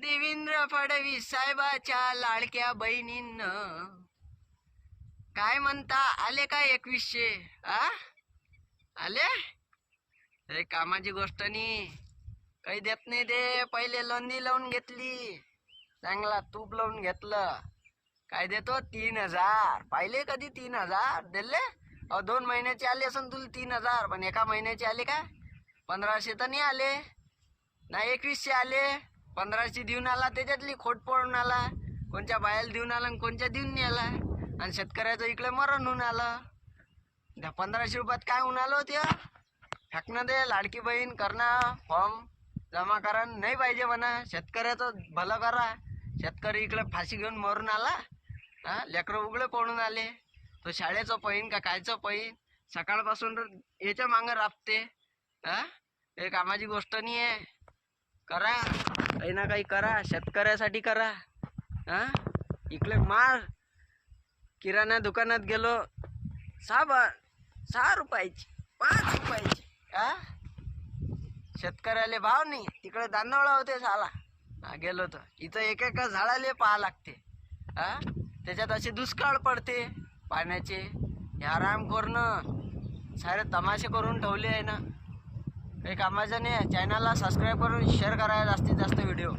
देवेंद्र फडणवीस साहेबाच्या लाडक्या बहिणींनं काय म्हणता, आले का 2100? आले? अरे कामाची गोष्ट नाही, काही देत नाही ते. पहिले लोणी लावून घेतली, चांगला तूप लावून घेतलं, काय देतो 3000. पाहिले कधी 3000 दिले? 2 महिन्याचे आले असन तुला 3000, पण एका महिन्याचे आले का? 1500 तर नाही आले ना, 2100 आले. 1500 देऊन आला, त्याच्यातली खोट पडून आला, कोणच्या बायाला देऊन आला आणि कोणच्या देऊन नाही आला. आणि शेतकऱ्याचं इकडे मरण होऊन आलं. त्या 1500 रुपयात काय होऊन आलं होतं? फेकणं दे, लाडकी बहीण करणं, फॉर्म जमा करा, नाही पाहिजे म्हणा. शेतकऱ्याचं भलं करा. शेतकरी इकडे फाशी घेऊन मरून आला, लेकरं उघडे पडून आले. तो शाळेचं पहिन का कायचं पहिन, सकाळपासून याच्या मागं राबते. हे कामाची गोष्ट नाही आहे. करा काही ना काही करा, शेतकऱ्यासाठी करा. इकडे मार, किराणा दुकानात गेलो, साबण 6 रुपयाची 5 रुपयाची. शेतकऱ्याला भाव नाही, तिकडे दानोळा होते साला. गेलो तर इथं एकेका झाडाले पाहा लागते. त्याच्यात असे दुष्काळ पडते पाण्याचे. हे आरामखोरनं सारे तमाशे करून ठेवले आहे ना, काही कामाचं नाही. चॅनलला सबस्क्राईब करून शेअर करा जास्तीत जास्त व्हिडिओ.